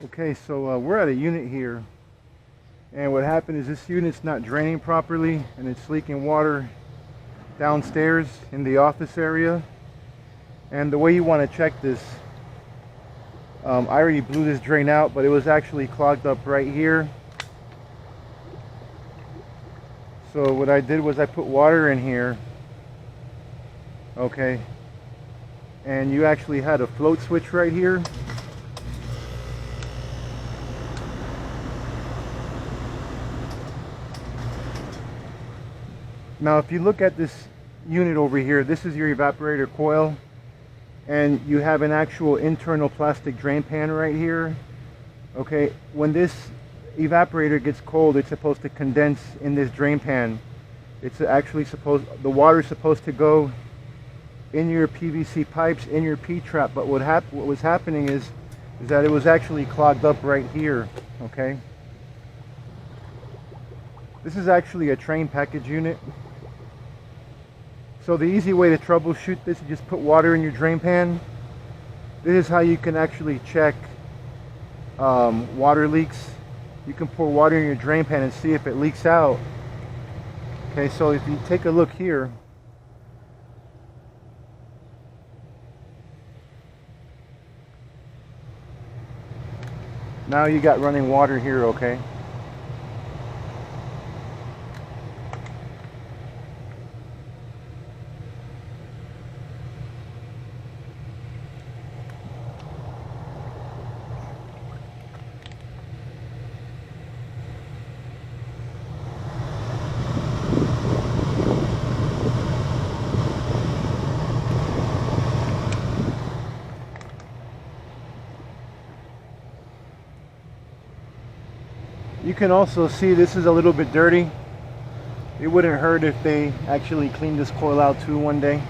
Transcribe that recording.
Okay, so we're at a unit here, and what happened is this unit's not draining properly and it's leaking water downstairs in the office area. And the way you want to check this, I already blew this drain out, but it was actually clogged up right here. So what I did was I put water in here, okay, and you actually had a float switch right here. Now if you look at this unit over here, this is your evaporator coil, and you have an actual internal plastic drain pan right here. Okay, when this evaporator gets cold, it's supposed to condense in this drain pan. It's actually the water is supposed to go in your PVC pipes, in your P-trap, but what was happening is that it was actually clogged up right here. Okay, this is actually a Trane package unit. So the easy way to troubleshoot this is just put water in your drain pan. This is how you can actually check water leaks. You can pour water in your drain pan and see if it leaks out. Okay, so if you take a look here, now you got running water here, okay? You can also see this is a little bit dirty. It wouldn't hurt if they actually cleaned this coil out too one day.